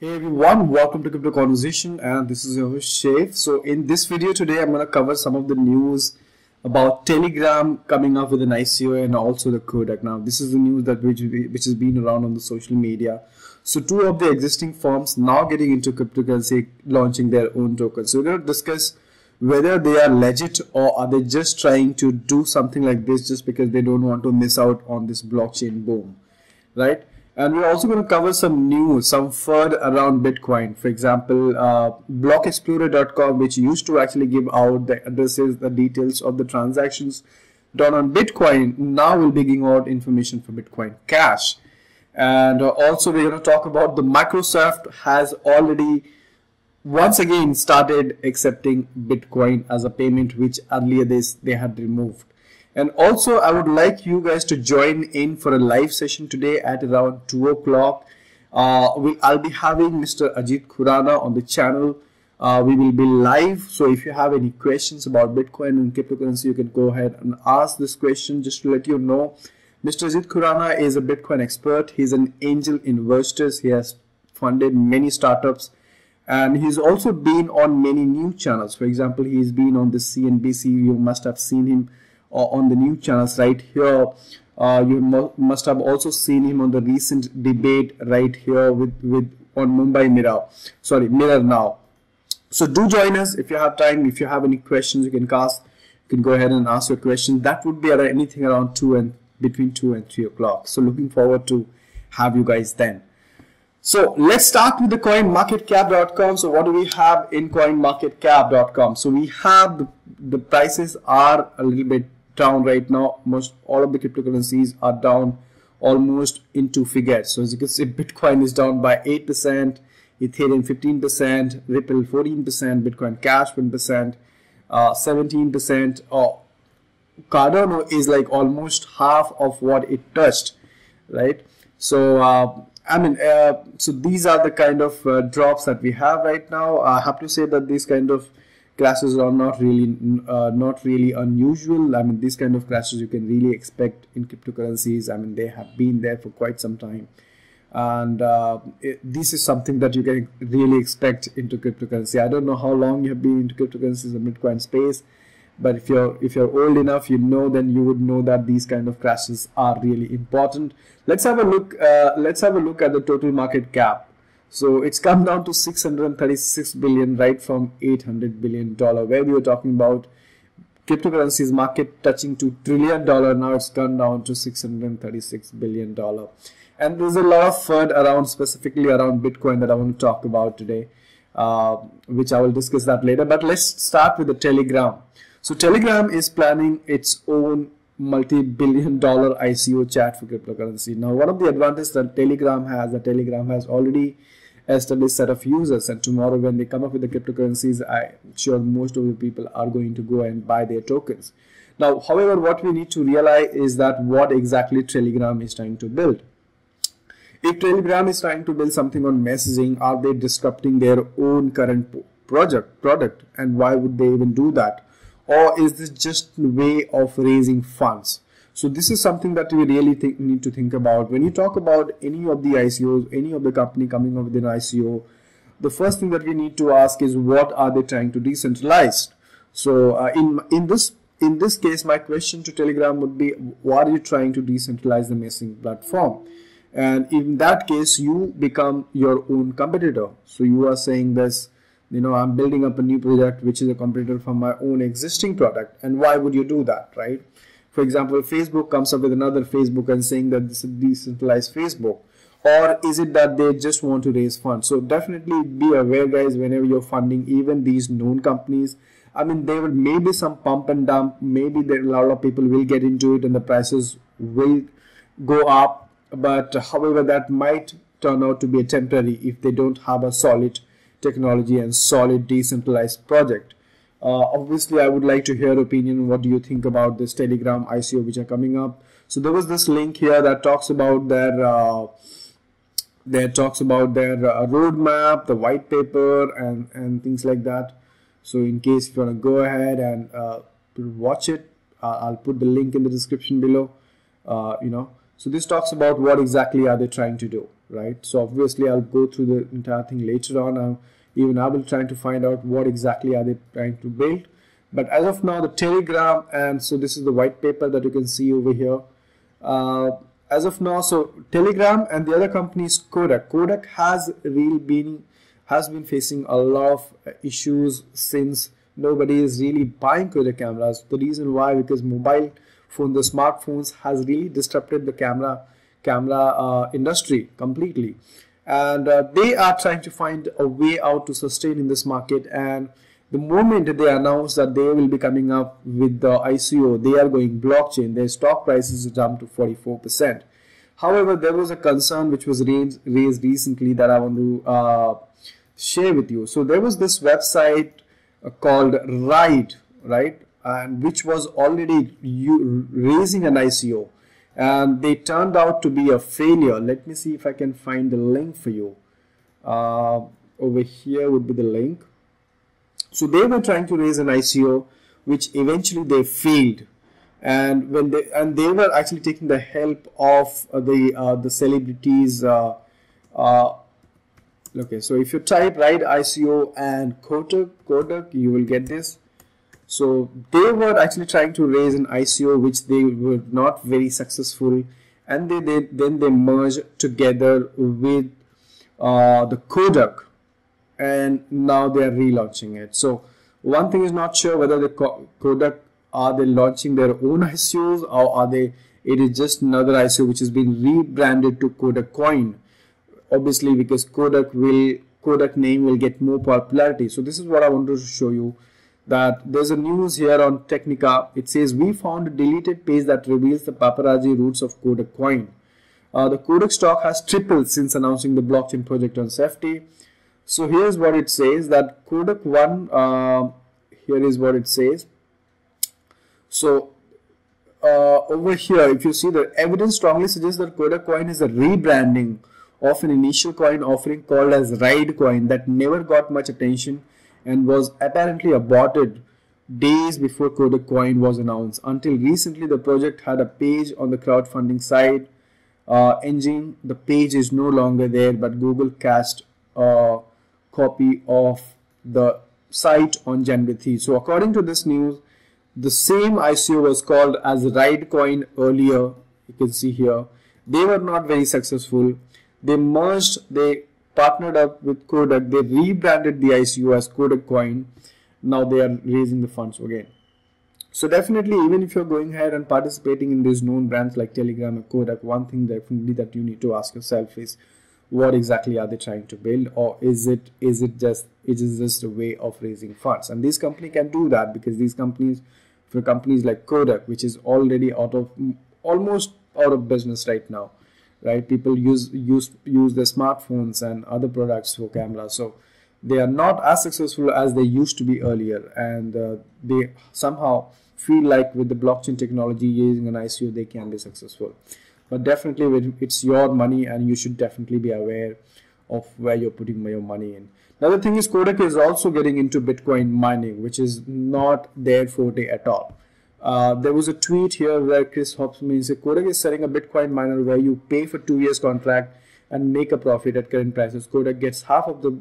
Hey everyone, welcome to Crypto Conversation, and this is your host Shaif. So in this video today, I'm going to cover some of the news about Telegram coming up with an ICO and also the Kodak. Now this is the news that which has been around on the social media. So two of the existing firms now getting into cryptocurrency, launching their own tokens. So we're going to discuss whether they are legit or are they just trying to do something like this just because they don't want to miss out on this blockchain boom, right? And we're also going to cover some news, some FUD around Bitcoin. For example, blockexplorer.com, which used to actually give out the addresses, the details of the transactions done on Bitcoin, now will be giving out information for Bitcoin Cash. And also we're going to talk about the Microsoft has already once again started accepting Bitcoin as a payment, which earlier they had removed. And also I would like you guys to join in for a live session today at around 2 o'clock. I'll be having Mr. Ajit Khurana on the channel. We will be live. So if you have any questions about Bitcoin and cryptocurrency, you can go ahead and ask this question. Just to let you know, Mr. Ajit Khurana is a Bitcoin expert. He's an angel investor. He has funded many startups. And he's also been on many news channels. For example, he's been on the CNBC. You must have seen him on the news channels right here. You must have also seen him on the recent debate right here with on Mumbai Mirror Now. So do join us if you have time. If you have any questions, you can go ahead and ask your question. That would be anything around between 2 and 3 o'clock. So looking forward to have you guys then. So let's start with the coinmarketcap.com. So what do we have in coinmarketcap.com? So we have the prices are a little bit down right now. Most all of the cryptocurrencies are down almost in two figures. So as you can see, Bitcoin is down by 8%, Ethereum 15%, Ripple 14%, Bitcoin Cash 1%, 17%. Cardano is like almost half of what it touched, right? So so these are the kind of drops that we have right now. I have to say that these kind of crashes are not really unusual. I mean, these kind of crashes you can really expect in cryptocurrencies. I mean, they have been there for quite some time, and this is something that you can really expect into cryptocurrency. I don't know how long you have been into cryptocurrencies and Bitcoin space, but if you're old enough, then you would know that these kind of crashes are really important. Let's have a look. Let's have a look at the total market cap. So it's come down to 636 billion, right from 800 billion dollar, where we were talking about cryptocurrencies market touching to $1 trillion. Now it's gone down to 636 billion dollar. And there's a lot of FUD around, specifically around Bitcoin, that I want to talk about today, which I will discuss that later. But let's start with the Telegram. So Telegram is planning its own multi-billion-dollar ICO chat for cryptocurrency. Now, one of the advantages that Telegram has already established set of users, and tomorrow when they come up with the cryptocurrencies, I'm sure most of the people are going to go and buy their tokens. Now, however, what we need to realize is that what exactly Telegram is trying to build. If Telegram is trying to build something on messaging, are they disrupting their own current product, and why would they even do that? Or is this just a way of raising funds? So this is something that we really need to think about. When you talk about any of the ICOs, any of the company coming up with an ICO, the first thing that we need to ask is, what are they trying to decentralize? So in this case, my question to Telegram would be, what are you trying to decentralize the messaging platform? And in that case, you become your own competitor. So you are saying this, I'm building up a new project which is a competitor from my own existing product. And why would you do that, right? For example, Facebook comes up with another Facebook and saying that this is decentralized Facebook. Or is it that they just want to raise funds? So definitely be aware, guys, whenever you're funding even these known companies. I mean, there will maybe some pump and dump. Maybe a lot of people will get into it and the prices will go up. But however, that might turn out to be a temporary if they don't have a solid technology and solid decentralized project. Obviously, I would like to hear opinion. What do you think about this Telegram ICO which are coming up? So there was this link here that talks about their roadmap, the white paper, and things like that. So in case if you want to go ahead and watch it, I'll put the link in the description below. So this talks about what exactly are they trying to do, right? So obviously I'll go through the entire thing later on. Even I will try to find out what exactly are they trying to build. But as of now, the Telegram, and so this is the white paper that you can see over here. As of now, so Telegram and the other company is Kodak. Kodak has been facing a lot of issues since nobody is really buying Kodak cameras. The reason why, because mobile phone, the smartphones has really disrupted the camera industry completely, and they are trying to find a way out to sustain in this market. And the moment they announce that they will be coming up with the ICO, they are going blockchain, their stock prices jumped to 44%. However, there was a concern which was raised recently that I want to share with you. So there was this website called Ride, right, and which was already raising an ICO, and they turned out to be a failure. Let me see if I can find the link for you. Over here would be the link. So they were trying to raise an ICO, which eventually they failed, and they were actually taking the help of the celebrities. Okay, so if you type Ride ICO and Kodak, you will get this. So they were actually trying to raise an ICO, which they were not very successful, and then they merged together with the Kodak, and now they are relaunching it. So one thing is not sure whether the Kodak, are they launching their own ICOs, or are they, it is just another ICO which has been rebranded to Kodak Coin, obviously because Kodak name will get more popularity. So this is what I wanted to show you, that there's a news here on Technica. It says, we found a deleted page that reveals the paparazzi roots of Kodak Coin. The Kodak stock has tripled since announcing the blockchain project on safety. So here's what it says, that Kodak One, here is what it says. So over here, if you see, the evidence strongly suggests that Kodak Coin is a rebranding of an initial coin offering called as Ride Coin that never got much attention and was apparently aborted days before Kodak Coin was announced. Until recently, the project had a page on the crowdfunding site engine. The page is no longer there, but Google cached a copy of the site on January 3. So according to this news, the same ICO was called as Ride Coin earlier. You can see here, they were not very successful. They merged, they partnered up with Kodak, they rebranded the ICO as Kodak Coin. Now they are raising the funds again. So definitely, even if you're going ahead and participating in these known brands like Telegram and Kodak, one thing definitely that you need to ask yourself is, what exactly are they trying to build, or is it just a way of raising funds? And this company can do that, because these companies, for companies like Kodak, which is already almost out of business right now, right? People use their smartphones and other products for cameras, so they are not as successful as they used to be earlier, and they somehow feel like with the blockchain technology, using an ICO, they can be successful. But definitely, it's your money, and you should definitely be aware of where you're putting your money in. Another thing is, Kodak is also getting into Bitcoin mining, which is not their forte at all. There was a tweet here where Chris Hopsman said, Kodak is selling a Bitcoin miner where you pay for 2 years contract and make a profit at current prices. Kodak gets half of the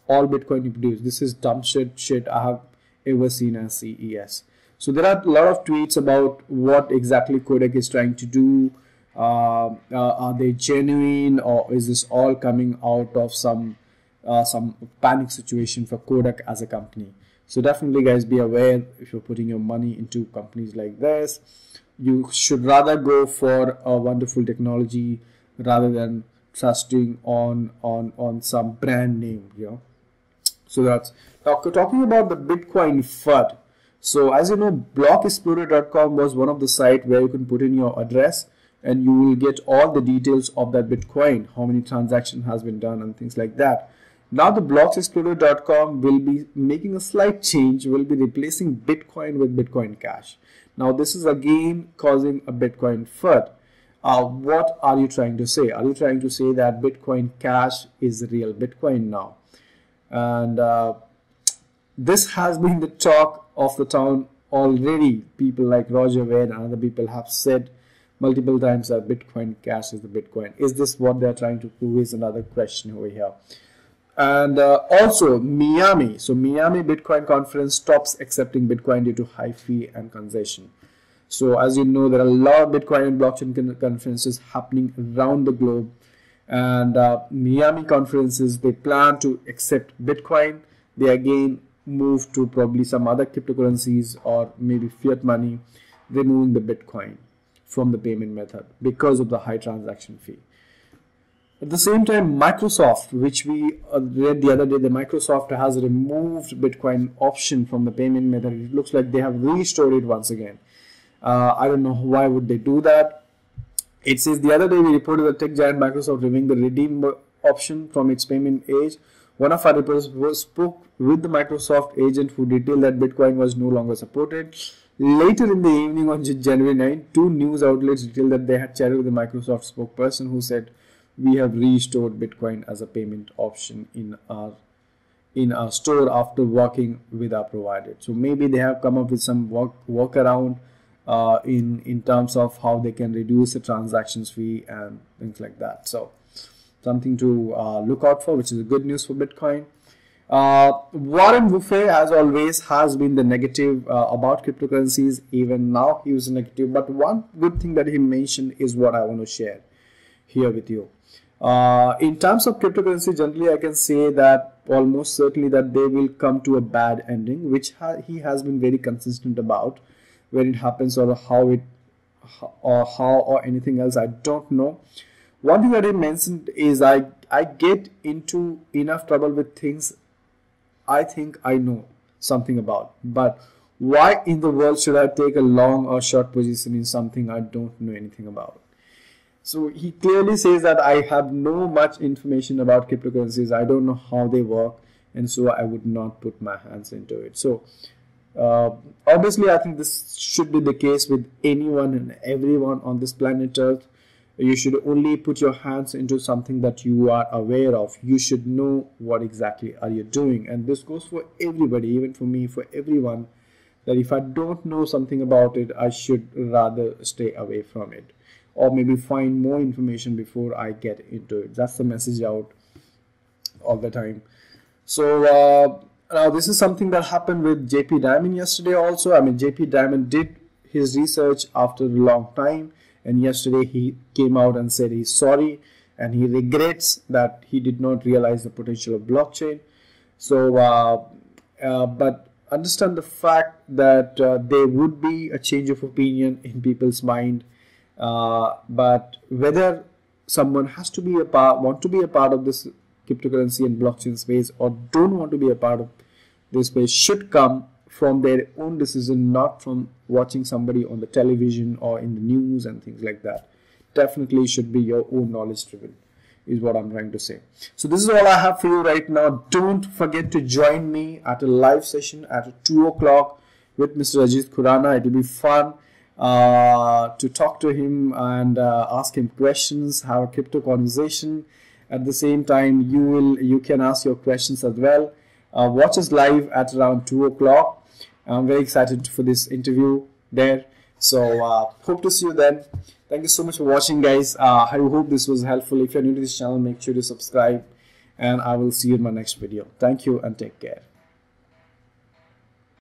all Bitcoin you produce. This is dumb shit I have ever seen at CES. So there are a lot of tweets about what exactly Kodak is trying to do. Are they genuine, or is this all coming out of some panic situation for Kodak as a company? So definitely, guys, be aware, if you're putting your money into companies like this, you should rather go for a wonderful technology rather than trusting on some brand name, you know. So that's now talking about the Bitcoin FUD. So as you know, blockexplorer.com was one of the sites where you can put in your address and you will get all the details of that Bitcoin, how many transactions has been done and things like that. Now the blockexplorer.com will be making a slight change, will be replacing Bitcoin with Bitcoin Cash. Now this is again causing a Bitcoin FUD. What are you trying to say? Are you trying to say that Bitcoin Cash is the real Bitcoin now? And this has been the talk of the town already. People like Roger Ver and other people have said multiple times that Bitcoin Cash is the Bitcoin. Is this what they are trying to prove is another question over here. And also Miami. So Miami Bitcoin conference stops accepting Bitcoin due to high fee and concession. So as you know, there are a lot of Bitcoin and blockchain conferences happening around the globe. And Miami conferences, they plan to accept Bitcoin. They again move to probably some other cryptocurrencies or maybe fiat money, removing the Bitcoin from the payment method because of the high transaction fee. At the same time, Microsoft, which we read the other day, the Microsoft has removed Bitcoin option from the payment method. It looks like they have restored it once again. I don't know why would they do that. It says the other day we reported that tech giant Microsoft removing the redeem option from its payment age. One of our reporters spoke with the Microsoft agent who detailed that Bitcoin was no longer supported. Later in the evening on January 9, two news outlets detailed that they had chatted with the Microsoft spokesperson who said, "We have restored Bitcoin as a payment option in our store after working with our provider." So maybe they have come up with some workaround in terms of how they can reduce the transactions fee and things like that. So something to look out for, which is good news for Bitcoin. Warren Buffett, as always, has been the negative about cryptocurrencies. Even now he was negative, but one good thing that he mentioned is what I want to share here with you. In terms of cryptocurrency, generally I can say that almost certainly that they will come to a bad ending, which he has been very consistent about. When it happens or how or anything else, I don't know. One thing that he mentioned is I get into enough trouble with things I think I know something about, but why in the world should I take a long or short position in something I don't know anything about? So he clearly says that I have no much information about cryptocurrencies. I don't know how they work, and so I would not put my hands into it. So obviously I think this should be the case with anyone and everyone on this planet Earth. You should only put your hands into something that you are aware of. You should know what exactly are you doing, and this goes for everybody, even for me, for everyone, that if I don't know something about it, I should rather stay away from it, or maybe find more information before I get into it. That's the message out all the time. So now this is something that happened with JP Diamond yesterday also. I mean, JP Diamond did his research after a long time, and yesterday he came out and said he's sorry and he regrets that he did not realize the potential of blockchain. So but understand the fact that there would be a change of opinion in people's mind, but whether someone has to be want to be a part of this cryptocurrency and blockchain space or don't want to be a part of this space should come from their own decision, not from watching somebody on the television or in the news and things like that. Definitely should be your own knowledge driven, is what I'm trying to say. So this is all I have for you right now. Don't forget to join me at a live session at 2 o'clock with Mr. Ajit Khurana. It will be fun to talk to him and ask him questions, have a crypto conversation. At the same time, you can ask your questions as well. Watch us live at around 2 o'clock. I'm very excited for this interview there. So hope to see you then. Thank you so much for watching, guys. I hope this was helpful. If you're new to this channel, make sure to subscribe, and I will see you in my next video. Thank you and take care.